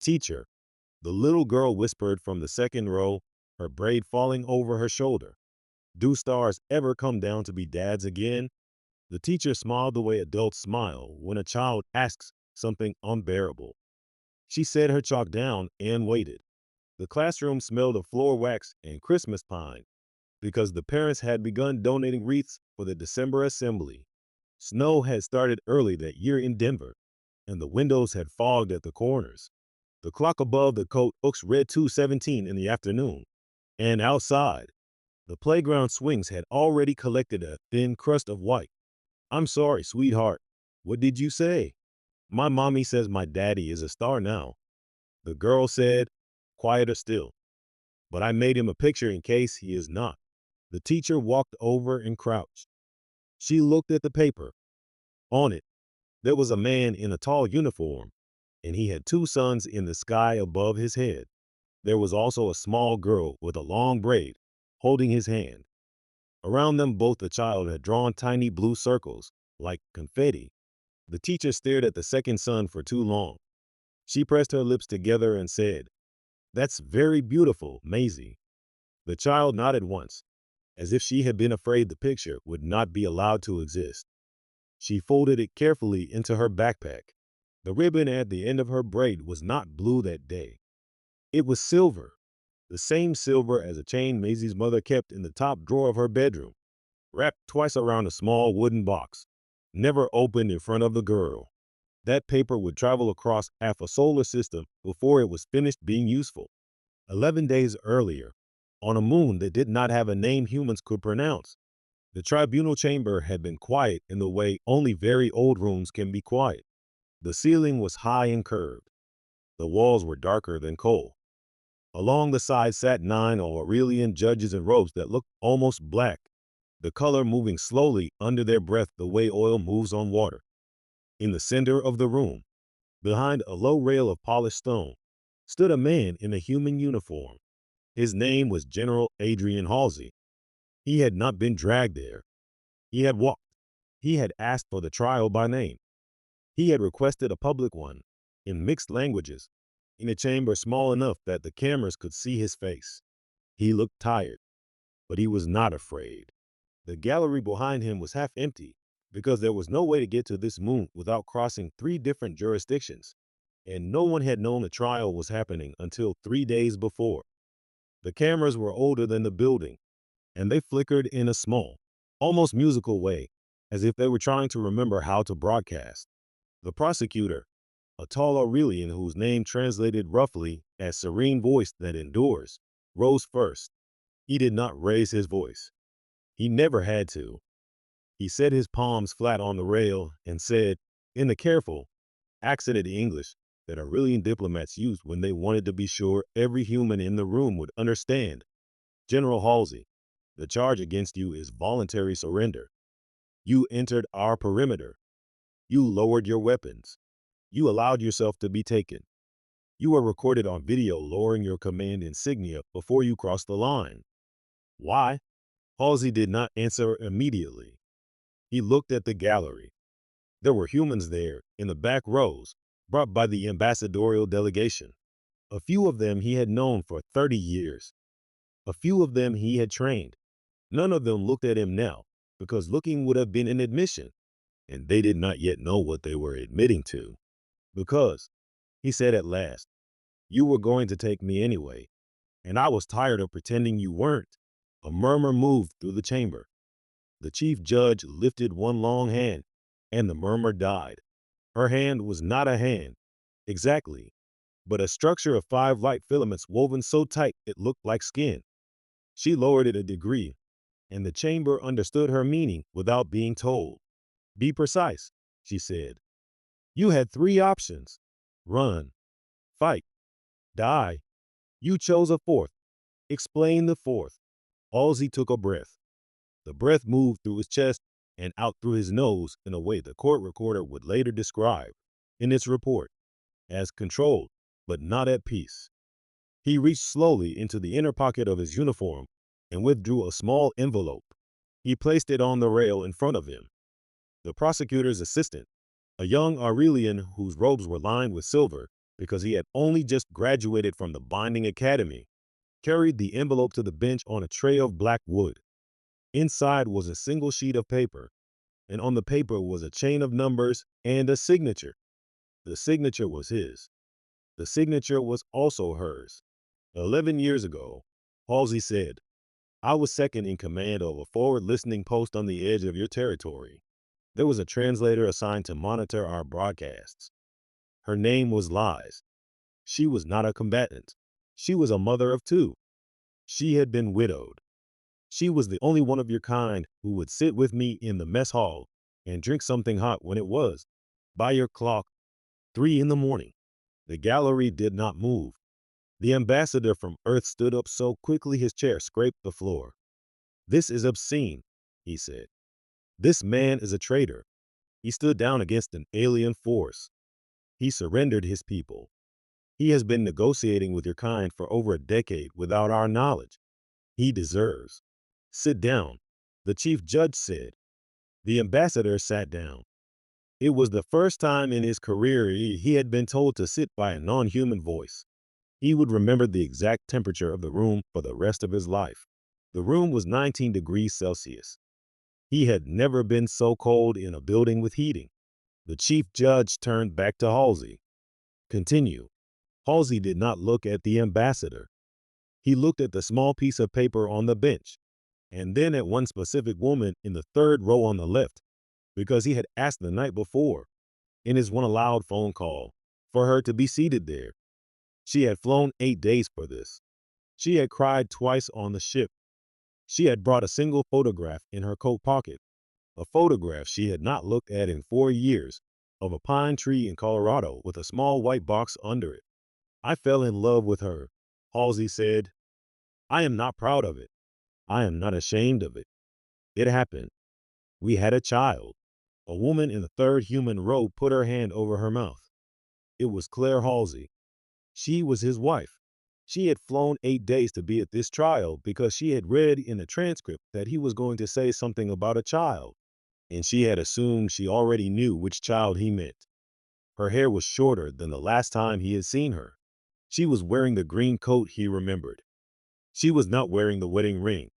Teacher, the little girl whispered from the second row, her braid falling over her shoulder. Do stars ever come down to be dads again? The teacher smiled the way adults smile when a child asks something unbearable. She set her chalk down and waited. The classroom smelled of floor wax and Christmas pine because the parents had begun donating wreaths for the December assembly. Snow had started early that year in Denver, and the windows had fogged at the corners. The clock above the coat hooks read 2:17 in the afternoon, and outside, the playground swings had already collected a thin crust of white. I'm sorry, sweetheart. What did you say? My mommy says my daddy is a star now, the girl said, quieter still. But I made him a picture in case he is not. The teacher walked over and crouched. She looked at the paper. On it, there was a man in a tall uniform, and he had two suns in the sky above his head. There was also a small girl with a long braid, holding his hand. Around them both the child had drawn tiny blue circles, like confetti. The teacher stared at the second sun for too long. She pressed her lips together and said, "That's very beautiful, Maisie." The child nodded once, as if she had been afraid the picture would not be allowed to exist. She folded it carefully into her backpack. The ribbon at the end of her braid was not blue that day. It was silver, the same silver as a chain Maisie's mother kept in the top drawer of her bedroom, wrapped twice around a small wooden box, never opened in front of the girl. That paper would travel across half a solar system before it was finished being useful. 11 days earlier, on a moon that did not have a name humans could pronounce, the tribunal chamber had been quiet in the way only very old rooms can be quiet. The ceiling was high and curved. The walls were darker than coal. Along the sides sat 9 Aurelian judges in robes that looked almost black, the color moving slowly under their breath the way oil moves on water. In the center of the room, behind a low rail of polished stone, stood a man in a human uniform. His name was General Adrian Halsey. He had not been dragged there. He had walked. He had asked for the trial by name. He had requested a public one, in mixed languages, in a chamber small enough that the cameras could see his face. He looked tired, but he was not afraid. The gallery behind him was half empty, because there was no way to get to this moon without crossing 3 different jurisdictions, and no one had known the trial was happening until 3 days before. The cameras were older than the building, and they flickered in a small, almost musical way, as if they were trying to remember how to broadcast. The prosecutor, a tall Aurelian whose name translated roughly as serene voice that endures, rose first. He did not raise his voice. He never had to. He set his palms flat on the rail and said, in the careful, accented English that Aurelian diplomats used when they wanted to be sure every human in the room would understand. General Halsey, the charge against you is voluntary surrender. You entered our perimeter. You lowered your weapons. You allowed yourself to be taken. You were recorded on video lowering your command insignia before you crossed the line. Why? Halsey did not answer immediately. He looked at the gallery. There were humans there, in the back rows, brought by the ambassadorial delegation. A few of them he had known for 30 years. A few of them he had trained. None of them looked at him now, because looking would have been an admission, and they did not yet know what they were admitting to. Because, he said at last, you were going to take me anyway, and I was tired of pretending you weren't. A murmur moved through the chamber. The chief judge lifted one long hand, and the murmur died. Her hand was not a hand, exactly, but a structure of 5 light filaments woven so tight it looked like skin. She lowered it a degree, and the chamber understood her meaning without being told. Be precise, she said. You had 3 options: run, fight, die. You chose a 4th. Explain the 4th. Halsey took a breath. The breath moved through his chest and out through his nose in a way the court recorder would later describe, in its report, as controlled, but not at peace. He reached slowly into the inner pocket of his uniform and withdrew a small envelope. He placed it on the rail in front of him. The prosecutor's assistant, a young Aurelian whose robes were lined with silver, because he had only just graduated from the binding academy, carried the envelope to the bench on a tray of black wood. Inside was a single sheet of paper, and on the paper was a chain of numbers and a signature. The signature was his. The signature was also hers. 11 years ago, Halsey said, I was second in command of a forward listening post on the edge of your territory. There was a translator assigned to monitor our broadcasts. Her name was Liz. She was not a combatant. She was a mother of two. She had been widowed. She was the only one of your kind who would sit with me in the mess hall and drink something hot when it was, by your clock, 3 in the morning. The gallery did not move. The ambassador from Earth stood up so quickly his chair scraped the floor. This is obscene, he said. This man is a traitor. He stood down against an alien force. He surrendered his people. He has been negotiating with your kind for over a decade without our knowledge. He deserves. Sit down, the chief judge said. The ambassador sat down. It was the first time in his career he had been told to sit by a non-human voice. He would remember the exact temperature of the room for the rest of his life. The room was 19 degrees Celsius. He had never been so cold in a building with heating. The chief judge turned back to Halsey. Continue. Halsey did not look at the ambassador. He looked at the small piece of paper on the bench, and then at one specific woman in the third row on the left, because he had asked the night before, in his one loud phone call, for her to be seated there. She had flown 8 days for this. She had cried twice on the ship. She had brought a single photograph in her coat pocket, a photograph she had not looked at in 4 years, of a pine tree in Colorado with a small white box under it. I fell in love with her, Halsey said. I am not proud of it. I am not ashamed of it. It happened. We had a child. A woman in the third human row put her hand over her mouth. It was Claire Halsey. She was his wife. She had flown 8 days to be at this trial because she had read in the transcript that he was going to say something about a child, and she had assumed she already knew which child he meant. Her hair was shorter than the last time he had seen her. She was wearing the green coat he remembered. She was not wearing the wedding ring.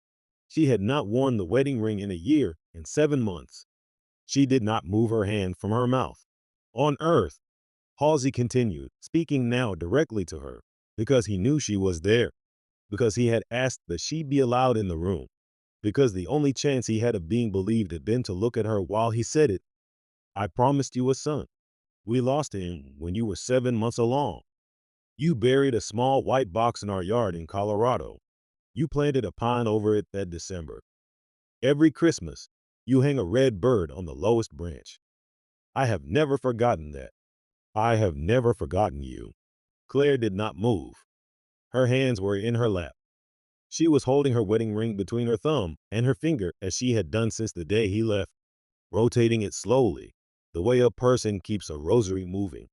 She had not worn the wedding ring in a year and 7 months. She did not move her hand from her mouth. On Earth, Halsey continued, speaking now directly to her, because he knew she was there, because he had asked that she be allowed in the room, because the only chance he had of being believed had been to look at her while he said it. I promised you a son. We lost him when you were 7 months along. You buried a small white box in our yard in Colorado. You planted a pine over it that December. Every Christmas, you hang a red bird on the lowest branch. I have never forgotten that. I have never forgotten you. Claire did not move. Her hands were in her lap. She was holding her wedding ring between her thumb and her finger as she had done since the day he left, rotating it slowly, the way a person keeps a rosary moving.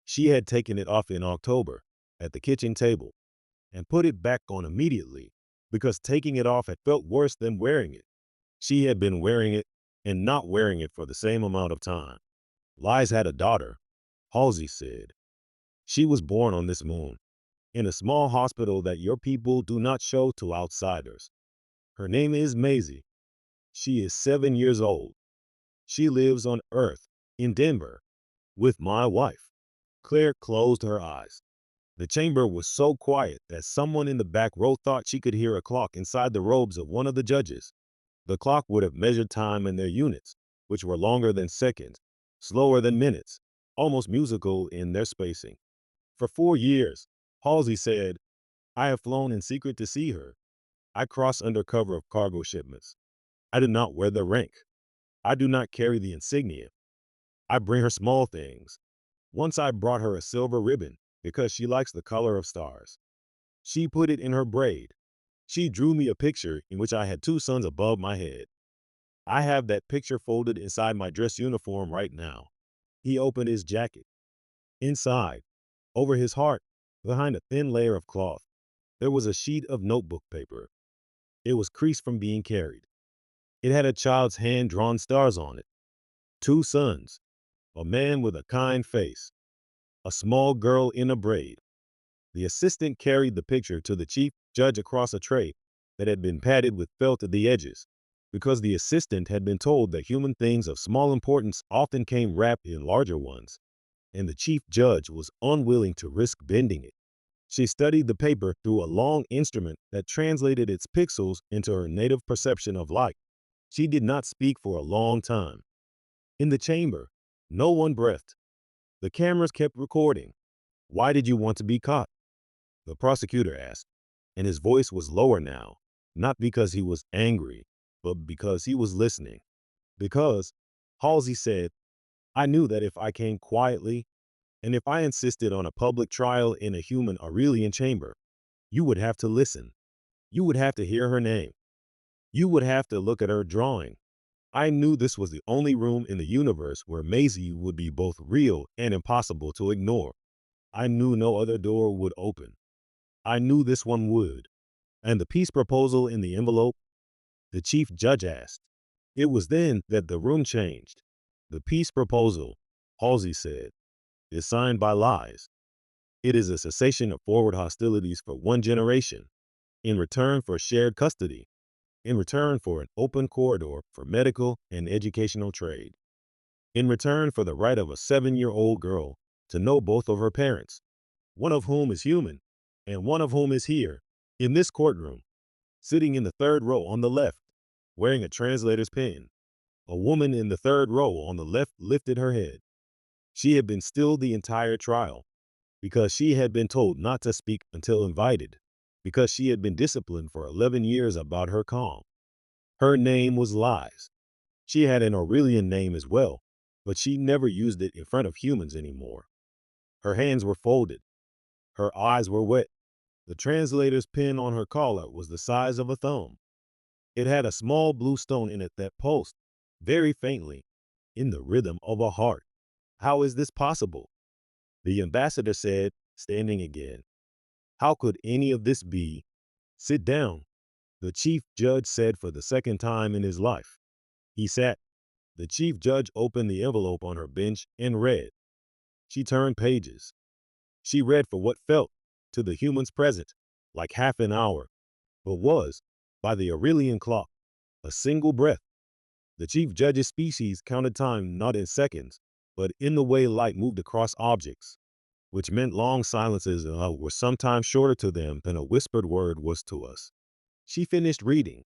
She had taken it off in October, at the kitchen table, and put it back on immediately, because taking it off had felt worse than wearing it. She had been wearing it and not wearing it for the same amount of time. Liz had a daughter, Halsey said. She was born on this moon, in a small hospital that your people do not show to outsiders. Her name is Maisie. She is 7 years old. She lives on Earth, in Denver, with my wife. Claire closed her eyes. The chamber was so quiet that someone in the back row thought she could hear a clock inside the robes of one of the judges. The clock would have measured time in their units, which were longer than seconds, slower than minutes, almost musical in their spacing. For 4 years, Halsey said, I have flown in secret to see her. I cross under cover of cargo shipments. I do not wear the rank. I do not carry the insignia. I bring her small things. Once I brought her a silver ribbon because she likes the color of stars. She put it in her braid. She drew me a picture in which I had 2 suns above my head. I have that picture folded inside my dress uniform right now. He opened his jacket. Inside, over his heart, behind a thin layer of cloth, there was a sheet of notebook paper. It was creased from being carried. It had a child's hand-drawn stars on it. 2 suns. A man with a kind face. a small girl in a braid. The assistant carried the picture to the chief judge across a tray that had been padded with felt at the edges, because the assistant had been told that human things of small importance often came wrapped in larger ones, and the chief judge was unwilling to risk bending it. She studied the paper through a long instrument that translated its pixels into her native perception of light. She did not speak for a long time. In the chamber, no one breathed. The cameras kept recording. "Why did you want to be caught?" the prosecutor asked, and his voice was lower now, not because he was angry, but because he was listening. "Because," Halsey said, "I knew that if I came quietly, and if I insisted on a public trial in a human Aurelian chamber, you would have to listen. You would have to hear her name. You would have to look at her drawing. I knew this was the only room in the universe where Maisie would be both real and impossible to ignore. I knew no other door would open. I knew this one would." "And the peace proposal in the envelope?" the chief judge asked. It was then that the room changed. "The peace proposal," Halsey said, "is signed by lies. It is a cessation of forward hostilities for one generation, in return for shared custody, in return for an open corridor for medical and educational trade, in return for the right of a 7-year-old girl to know both of her parents, one of whom is human and one of whom is here, in this courtroom, sitting in the third row on the left, wearing a translator's pin." A woman in the third row on the left lifted her head. She had been still the entire trial, because she had been told not to speak until invited, because she had been disciplined for 11 years about her calm. Her name was Lies. She had an Aurelian name as well, but she never used it in front of humans anymore. Her hands were folded. Her eyes were wet. The translator's pin on her collar was the size of a thumb. It had a small blue stone in it that pulsed, very faintly, in the rhythm of a heart. "How is this possible?" the ambassador said, standing again. "How could any of this be?" "Sit down," the chief judge said for the second time in his life. He sat. The chief judge opened the envelope on her bench and read. She turned pages. She read for what felt, to the humans present, like half an hour, but was, by the Aurelian clock, a single breath. The chief judge's species counted time not in seconds, but in the way light moved across objects, which meant long silences were sometimes shorter to them than a whispered word was to us. She finished reading.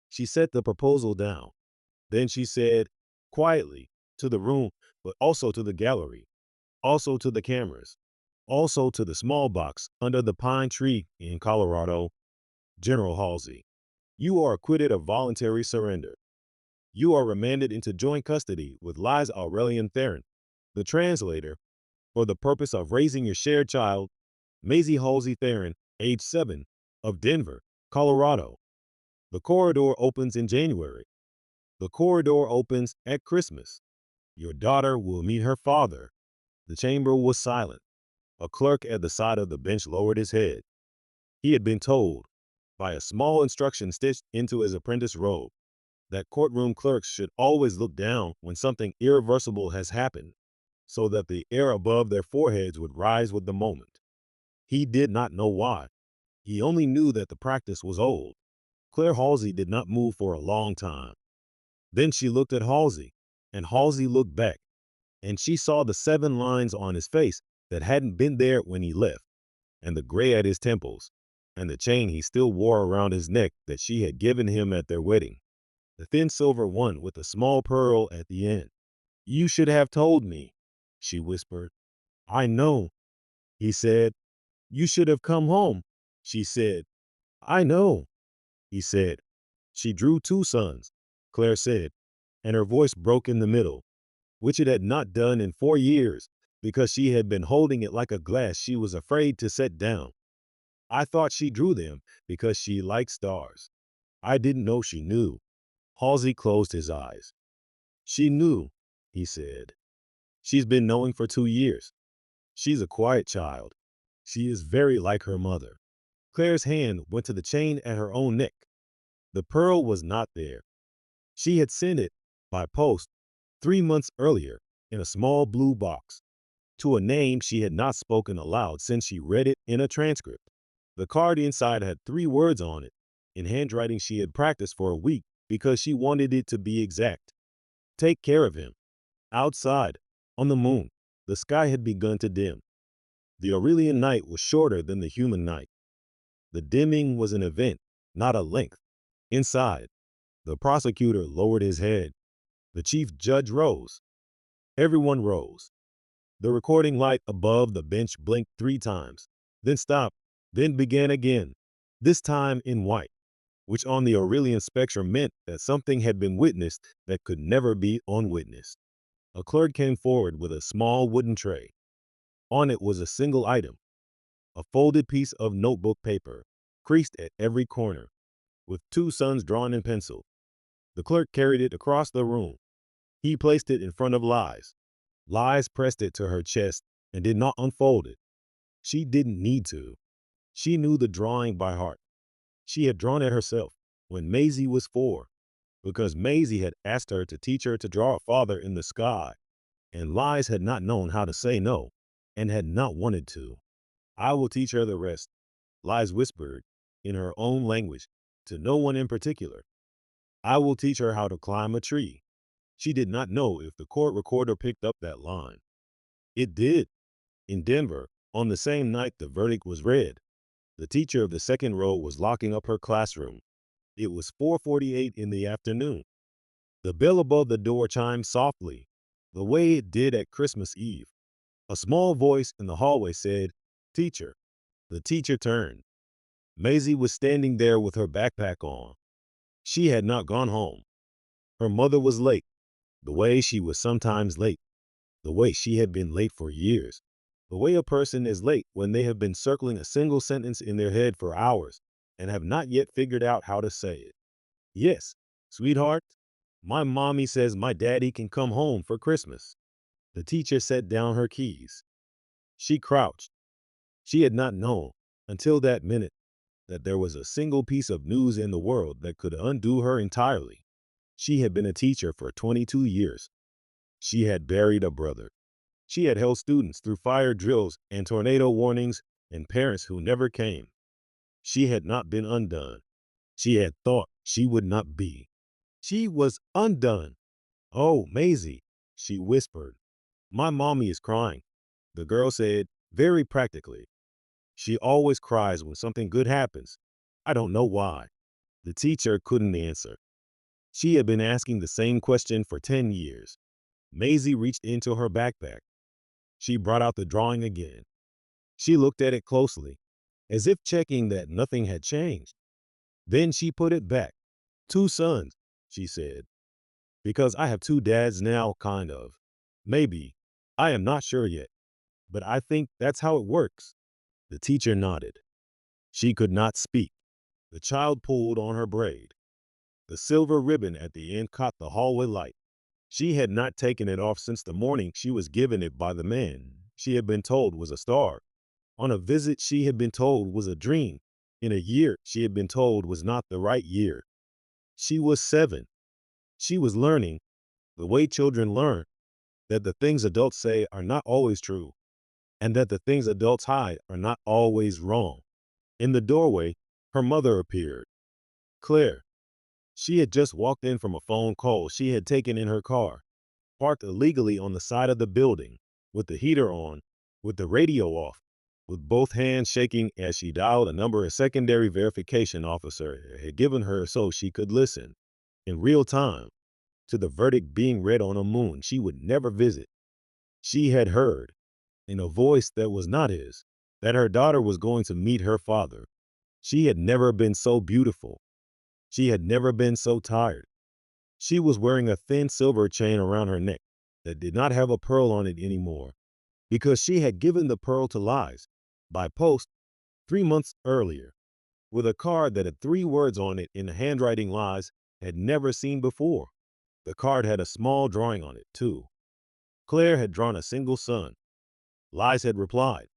She set the proposal down. Then she said, quietly, to the room, but also to the gallery, also to the cameras, also to the small box under the pine tree in Colorado, "General Halsey, you are acquitted of voluntary surrender. You are remanded into joint custody with Liza Aurelian Terran, the translator, for the purpose of raising your shared child, Maisie Halsey Terran, age 7, of Denver, Colorado. The corridor opens in January. The corridor opens at Christmas. Your daughter will meet her father." The chamber was silent. A clerk at the side of the bench lowered his head. He had been told, by a small instruction stitched into his apprentice robe, that courtroom clerks should always look down when something irreversible has happened, so that the air above their foreheads would rise with the moment. He did not know why. He only knew that the practice was old. Claire Halsey did not move for a long time. Then she looked at Halsey, and Halsey looked back, and she saw the 7 lines on his face that hadn't been there when he left, and the gray at his temples, and the chain he still wore around his neck that she had given him at their wedding, the thin silver one with a small pearl at the end. "You should have told me," she whispered. "I know," he said. "You should have come home," she said. "I know," he said. "She drew 2 sons," Claire said, and her voice broke in the middle, which it had not done in 4 years, because she had been holding it like a glass she was afraid to set down. "I thought she drew them because she liked stars. I didn't know she knew." Halsey closed his eyes. "She knew," he said. "She's been knowing for 2 years. She's a quiet child. She is very like her mother." Claire's hand went to the chain at her own neck. The pearl was not there. She had sent it, by post, 3 months earlier, in a small blue box. to a name she had not spoken aloud since she read it in a transcript. The card inside had 3 words on it, in handwriting she had practiced for a week because she wanted it to be exact. Take care of him. Outside, on the moon, the sky had begun to dim. The Aurelian night was shorter than the human night. The dimming was an event, not a length. Inside, the prosecutor lowered his head. The chief judge rose. Everyone rose. The recording light above the bench blinked 3 times, then stopped, then began again, this time in white, which on the Aurelian spectrum meant that something had been witnessed that could never be unwitnessed. A clerk came forward with a small wooden tray. On it was a single item, a folded piece of notebook paper, creased at every corner, with 2 suns drawn in pencil. The clerk carried it across the room. He placed it in front of Lies. Lies pressed it to her chest and did not unfold it. She didn't need to. She knew the drawing by heart. She had drawn it herself when Maisie was 4, because Maisie had asked her to teach her to draw a father in the sky, and Lies had not known how to say no and had not wanted to. I will teach her the rest, Lies whispered, in her own language, to no one in particular. I will teach her how to climb a tree. She did not know if the court recorder picked up that line. It did. In Denver, on the same night the verdict was read, the teacher of the second row was locking up her classroom. It was 4:48 in the afternoon. The bell above the door chimed softly, the way it did at Christmas Eve. A small voice in the hallway said, "Teacher." The teacher turned. Maisie was standing there with her backpack on. She had not gone home. Her mother was late, the way she was sometimes late, the way she had been late for years, the way a person is late when they have been circling a single sentence in their head for hours and have not yet figured out how to say it. Yes, sweetheart, my mommy says my daddy can come home for Christmas. The teacher set down her keys. She crouched. She had not known, until that minute, that there was a single piece of news in the world that could undo her entirely. She had been a teacher for 22 years. She had buried a brother. She had held students through fire drills and tornado warnings and parents who never came. She had not been undone. She had thought she would not be. She was undone. "Oh, Maisie," she whispered. "My mommy is crying," the girl said, very practically. "She always cries when something good happens. I don't know why." The teacher couldn't answer. She had been asking the same question for 10 years. Maisie reached into her backpack. She brought out the drawing again. She looked at it closely, as if checking that nothing had changed. Then she put it back. "2 sons," she said. "Because I have 2 dads now, kind of. Maybe. I am not sure yet. But I think that's how it works." The teacher nodded. She could not speak. The child pulled on her braid. The silver ribbon at the end caught the hallway light. She had not taken it off since the morning she was given it by the man she had been told was a star. On a visit she had been told was a dream. In a year she had been told was not the right year. She was 7. She was learning, the way children learn, that the things adults say are not always true, and that the things adults hide are not always wrong. In the doorway, her mother appeared. Claire. She had just walked in from a phone call she had taken in her car, parked illegally on the side of the building, with the heater on, with the radio off, with both hands shaking as she dialed a number a secondary verification officer had given her so she could listen, in real time, to the verdict being read on a moon she would never visit. She had heard, in a voice that was not his, that her daughter was going to meet her father. She had never been so beautiful. She had never been so tired. She was wearing a thin silver chain around her neck that did not have a pearl on it anymore, because she had given the pearl to Lies, by post, 3 months earlier, with a card that had 3 words on it in a handwriting Lies had never seen before. The card had a small drawing on it, too. Claire had drawn a single sun. Lies had replied,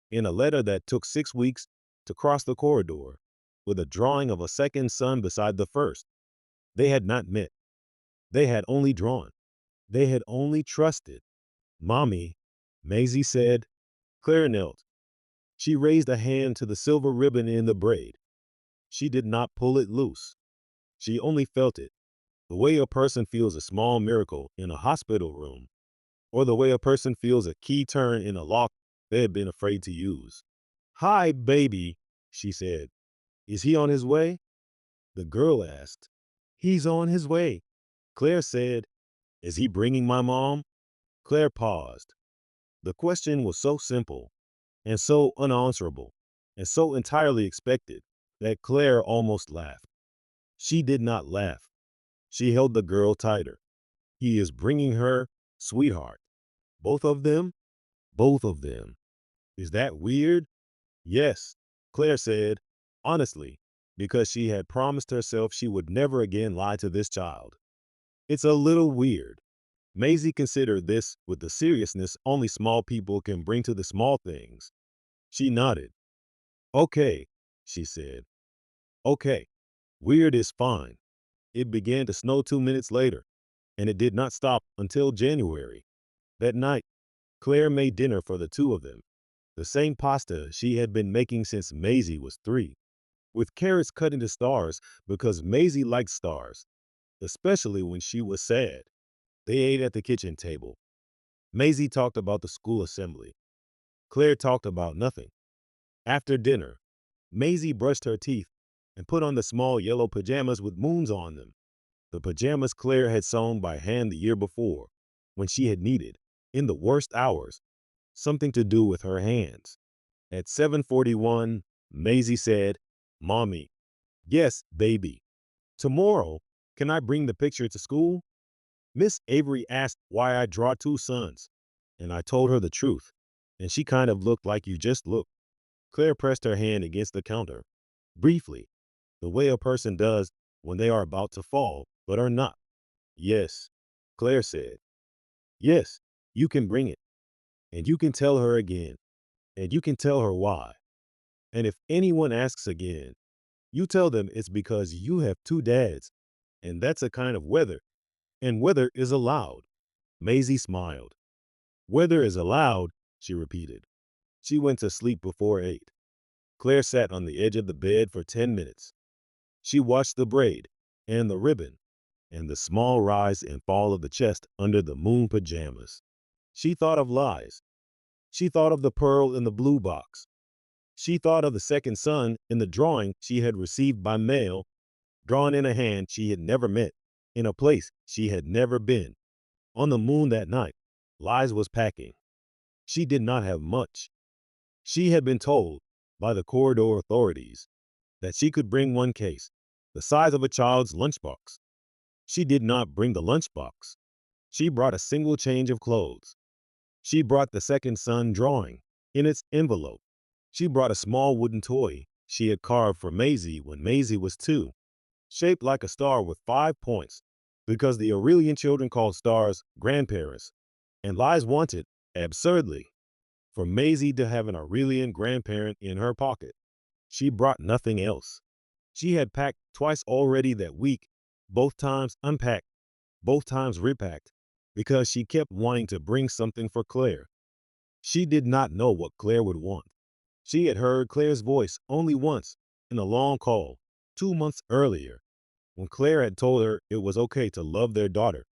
in a letter that took 6 weeks to cross the corridor, with a drawing of a second sun beside the first. They had not met. They had only drawn. They had only trusted. "Mommy," Maisie said. Claire knelt. She raised a hand to the silver ribbon in the braid. She did not pull it loose. She only felt it, the way a person feels a small miracle in a hospital room, or the way a person feels a key turn in a lock they had been afraid to use. Hi, baby, she said. Is he on his way? The girl asked. He's on his way. Claire said. Is he bringing my mom? Claire paused. The question was so simple, and so unanswerable, and so entirely expected, that Claire almost laughed. She did not laugh. She held the girl tighter. He is bringing her, sweetheart. Both of them? Both of them. Is that weird? Yes, Claire said, honestly, because she had promised herself she would never again lie to this child. It's a little weird. Maisie considered this with the seriousness only small people can bring to the small things. She nodded. Okay, she said. Okay. Weird is fine. It began to snow 2 minutes later, and it did not stop until January. That night, Claire made dinner for the two of them, the same pasta she had been making since Maisie was 3, with carrots cut into stars because Maisie liked stars, especially when she was sad. They ate at the kitchen table. Maisie talked about the school assembly. Claire talked about nothing. After dinner, Maisie brushed her teeth and put on the small yellow pajamas with moons on them, the pajamas Claire had sewn by hand the year before, when she had needed, in the worst hours, something to do with her hands. At 7:41, Maisie said, Mommy. Yes, baby. Tomorrow, can I bring the picture to school? Miss Avery asked why I draw 2 suns, and I told her the truth, and she kind of looked like you just looked. Claire pressed her hand against the counter, briefly, the way a person does when they are about to fall, but are not. Yes, Claire said. Yes, you can bring it, and you can tell her again, and you can tell her why. And if anyone asks again, you tell them it's because you have 2 dads, and that's a kind of weather, and weather is allowed. Maisie smiled. Weather is allowed, she repeated. She went to sleep before 8. Claire sat on the edge of the bed for 10 minutes. She watched the braid, and the ribbon, and the small rise and fall of the chest under the moon pajamas. She thought of lies. She thought of the pearl in the blue box. She thought of the second sun in the drawing she had received by mail, drawn in a hand she had never met, in a place she had never been. On the moon that night, Lies was packing. She did not have much. She had been told, by the corridor authorities, that she could bring one case, the size of a child's lunchbox. She did not bring the lunchbox. She brought a single change of clothes. She brought the second sun drawing, in its envelope. She brought a small wooden toy she had carved for Maisie when Maisie was 2, shaped like a star with 5 points, because the Aurelian children called stars grandparents, and Lies wanted, absurdly, for Maisie to have an Aurelian grandparent in her pocket. She brought nothing else. She had packed twice already that week, both times unpacked, both times repacked, because she kept wanting to bring something for Claire. She did not know what Claire would want. She had heard Claire's voice only once, in a long call, 2 months earlier, when Claire had told her it was okay to love their daughter,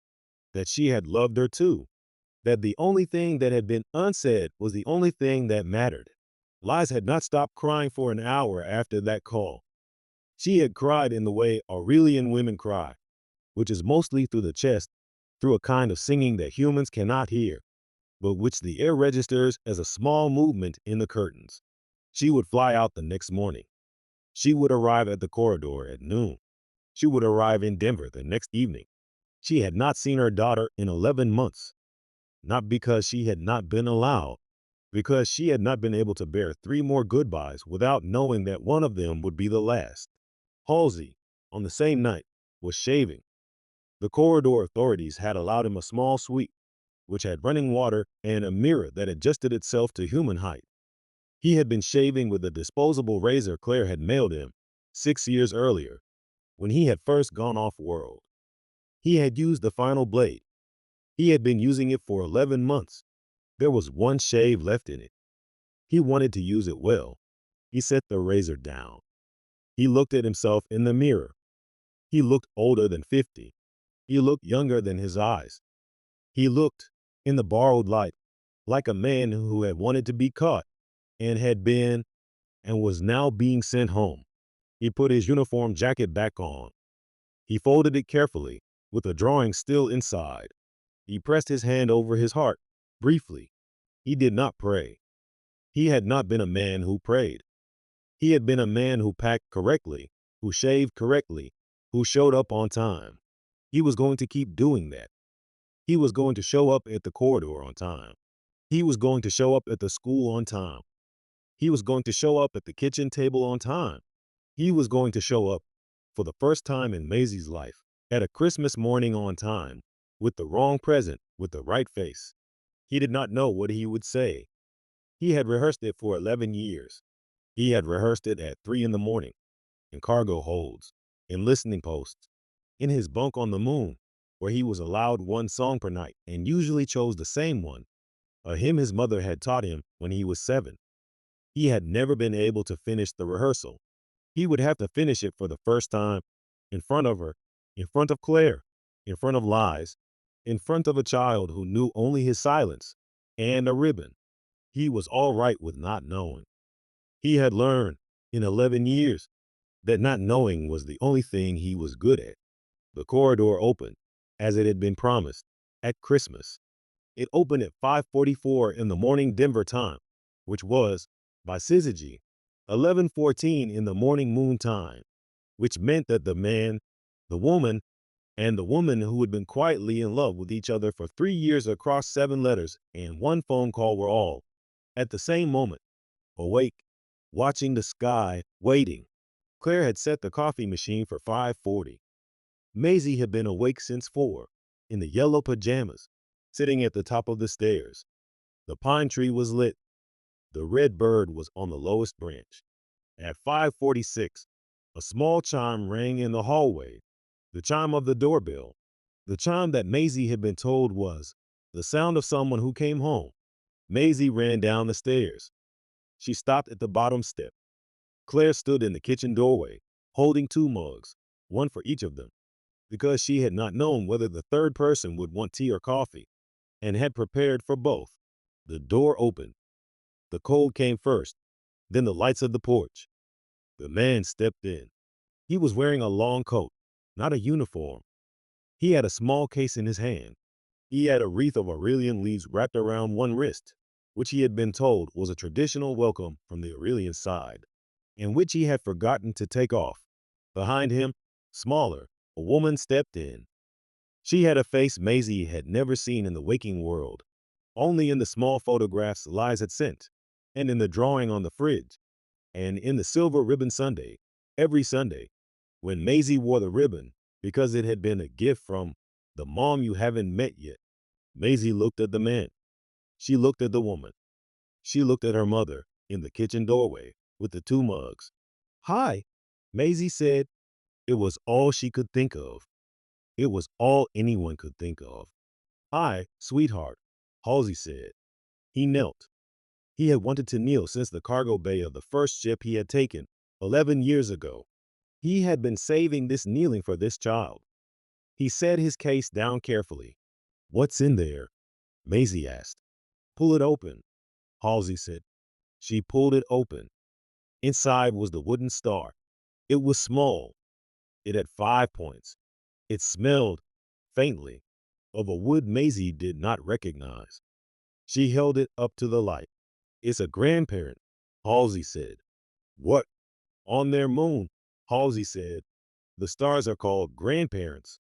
that she had loved her too, that the only thing that had been unsaid was the only thing that mattered. Liz had not stopped crying for an hour after that call. She had cried in the way Aurelian women cry, which is mostly through the chest, through a kind of singing that humans cannot hear, but which the air registers as a small movement in the curtains. She would fly out the next morning. She would arrive at the corridor at noon. She would arrive in Denver the next evening. She had not seen her daughter in 11 months, not because she had not been allowed, because she had not been able to bear 3 more goodbyes without knowing that one of them would be the last. Halsey, on the same night, was shaving. The corridor authorities had allowed him a small suite, which had running water and a mirror that adjusted itself to human height. He had been shaving with a disposable razor Claire had mailed him 6 years earlier, when he had first gone off-world. He had used the final blade. He had been using it for 11 months. There was one shave left in it. He wanted to use it well. He set the razor down. He looked at himself in the mirror. He looked older than 50. He looked younger than his eyes. He looked, in the borrowed light, like a man who had wanted to be caught and had been and was now being sent home. He put his uniform jacket back on. He folded it carefully, with the drawing still inside. He pressed his hand over his heart, briefly. He did not pray. He had not been a man who prayed. He had been a man who packed correctly, who shaved correctly, who showed up on time. He was going to keep doing that. He was going to show up at the corridor on time. He was going to show up at the school on time. He was going to show up at the kitchen table on time. He was going to show up, for the first time in Maisie's life, at a Christmas morning on time, with the wrong present, with the right face. He did not know what he would say. He had rehearsed it for 11 years. He had rehearsed it at 3 in the morning, in cargo holds, in listening posts, in his bunk on the moon, where he was allowed one song per night and usually chose the same one, a hymn his mother had taught him when he was 7. He had never been able to finish the rehearsal. He would have to finish it for the first time, in front of her, in front of Claire, in front of lies, in front of a child who knew only his silence, and a ribbon. He was all right with not knowing. He had learned, in 11 years, that not knowing was the only thing he was good at. The corridor opened, as it had been promised, at Christmas. It opened at 5:44 in the morning Denver time, which was, by syzygy, 11:14 in the morning moon time, which meant that the man, the woman, and the woman who had been quietly in love with each other for 3 years across 7 letters and 1 phone call were all, at the same moment, awake, watching the sky, waiting. Claire had set the coffee machine for 5:40. Maisie had been awake since 4, in the yellow pajamas, sitting at the top of the stairs. The pine tree was lit. The red bird was on the lowest branch. At 5:46, a small chime rang in the hallway, the chime of the doorbell, the chime that Maisie had been told was the sound of someone who came home. Maisie ran down the stairs. She stopped at the bottom step. Claire stood in the kitchen doorway, holding 2 mugs, one for each of them, because she had not known whether the third person would want tea or coffee, and had prepared for both. The door opened. The cold came first, then the lights of the porch. The man stepped in. He was wearing a long coat, not a uniform. He had a small case in his hand. He had a wreath of Aurelian leaves wrapped around one wrist, which he had been told was a traditional welcome from the Aurelian side, and which he had forgotten to take off. Behind him, smaller, a woman stepped in. She had a face Maisie had never seen in the waking world, only in the small photographs Liz had sent, and in the drawing on the fridge, and in the silver ribbon Sunday, every Sunday, when Maisie wore the ribbon because it had been a gift from the mom you haven't met yet. Maisie looked at the man. She looked at the woman. She looked at her mother in the kitchen doorway with the 2 mugs. "Hi," Maisie said. It was all she could think of. It was all anyone could think of. "Hi, sweetheart," Halsey said. He knelt. He had wanted to kneel since the cargo bay of the first ship he had taken, 11 years ago. He had been saving this kneeling for this child. He set his case down carefully. "What's in there?" Maisie asked. "Pull it open," Halsey said. She pulled it open. Inside was the wooden star. It was small. It had 5 points. It smelled, faintly, of a wood Maisie did not recognize. She held it up to the light. "It's a grandparent," Halsey said. "What?" "On their moon," Halsey said. "The stars are called grandparents.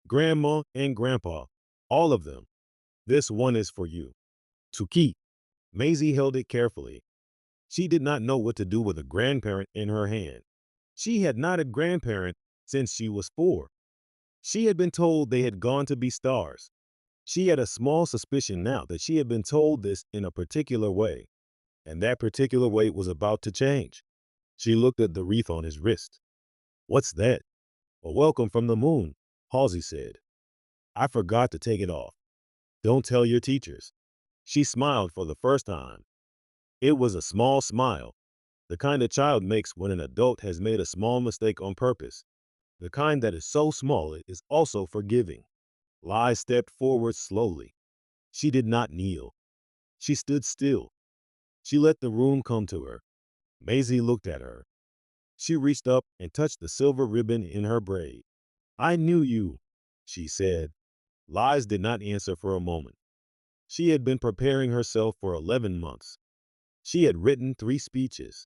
Grandma and grandpa, all of them. This one is for you. To keep." Maisie held it carefully. She did not know what to do with a grandparent in her hand. She had not a grandparent since she was 4. She had been told they had gone to be stars. She had a small suspicion now that she had been told this in a particular way, and that particular way was about to change. She looked at the wreath on his wrist. "What's that?" "A welcome from the moon," Halsey said. "I forgot to take it off. Don't tell your teachers." She smiled for the first time. It was a small smile, the kind a child makes when an adult has made a small mistake on purpose, the kind that is so small it is also forgiving. Lai stepped forward slowly. She did not kneel. She stood still. She let the room come to her. Maisie looked at her. She reached up and touched the silver ribbon in her braid. I knew you, she said. Lies did not answer for a moment. She had been preparing herself for 11 months. She had written 3 speeches.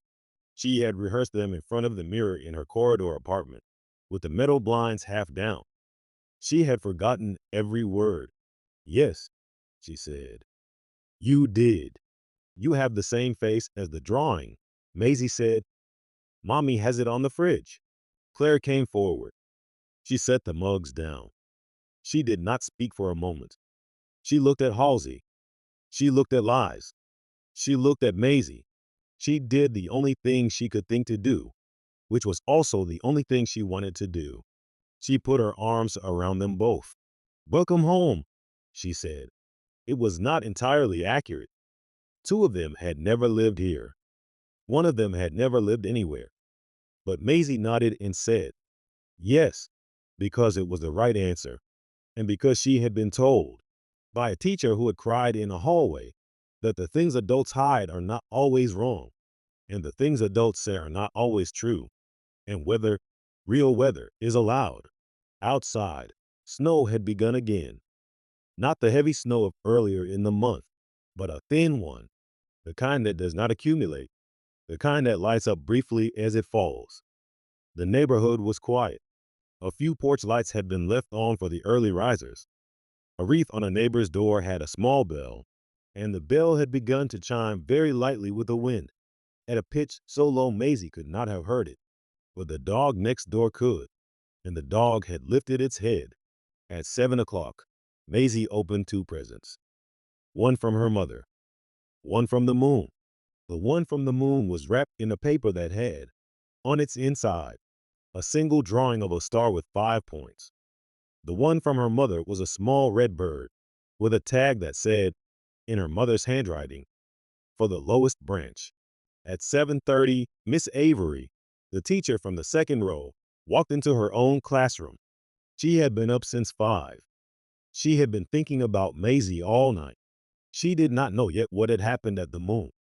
She had rehearsed them in front of the mirror in her corridor apartment, with the metal blinds half down. She had forgotten every word. Yes, she said. You did. You have the same face as the drawing, Maisie said. Mommy has it on the fridge. Claire came forward. She set the mugs down. She did not speak for a moment. She looked at Halsey. She looked at Lies. She looked at Maisie. She did the only thing she could think to do, which was also the only thing she wanted to do. She put her arms around them both. Welcome home, she said. It was not entirely accurate. 2 of them had never lived here. 1 of them had never lived anywhere. But Maisie nodded and said, yes, because it was the right answer, and because she had been told by a teacher who had cried in a hallway that the things adults hide are not always wrong, and the things adults say are not always true, and real weather, is allowed. Outside, snow had begun again. Not the heavy snow of earlier in the month, but a thin one, the kind that does not accumulate, the kind that lights up briefly as it falls. The neighborhood was quiet. A few porch lights had been left on for the early risers. A wreath on a neighbor's door had a small bell, and the bell had begun to chime very lightly with the wind, at a pitch so low Maisie could not have heard it, but the dog next door could, and the dog had lifted its head. At 7 o'clock, Maisie opened 2 presents. One from her mother, one from the moon. The one from the moon was wrapped in a paper that had, on its inside, a single drawing of a star with 5 points. The one from her mother was a small red bird, with a tag that said, in her mother's handwriting, for the lowest branch. At 7:30, Miss Avery, the teacher from the 2nd row, walked into her own classroom. She had been up since 5. She had been thinking about Maisie all night. She did not know yet what had happened at the moon.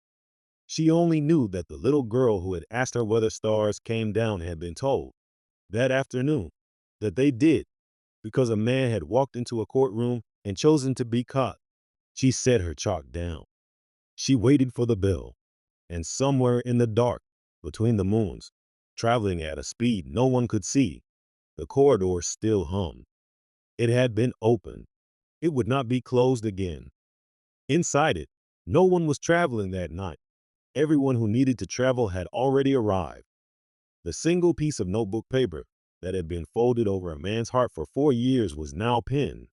She only knew that the little girl who had asked her whether stars came down had been told, that afternoon, that they did, because a man had walked into a courtroom and chosen to be caught. She set her chalk down. She waited for the bell, and somewhere in the dark, between the moons, traveling at a speed no one could see, the corridor still hummed. It had been opened. It would not be closed again. Inside it, no one was traveling that night. Everyone who needed to travel had already arrived. The single piece of notebook paper that had been folded over a man's heart for 4 years was now pinned,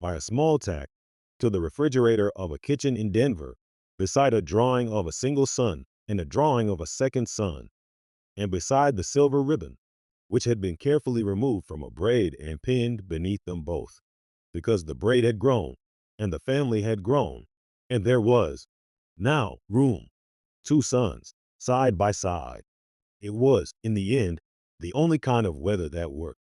by a small tack, to the refrigerator of a kitchen in Denver, beside a drawing of a single sun and a drawing of a second sun, and beside the silver ribbon, which had been carefully removed from a braid and pinned beneath them both, because the braid had grown, and the family had grown, and there was, now, room. 2 suns, side by side. It was, in the end, the only kind of weather that worked.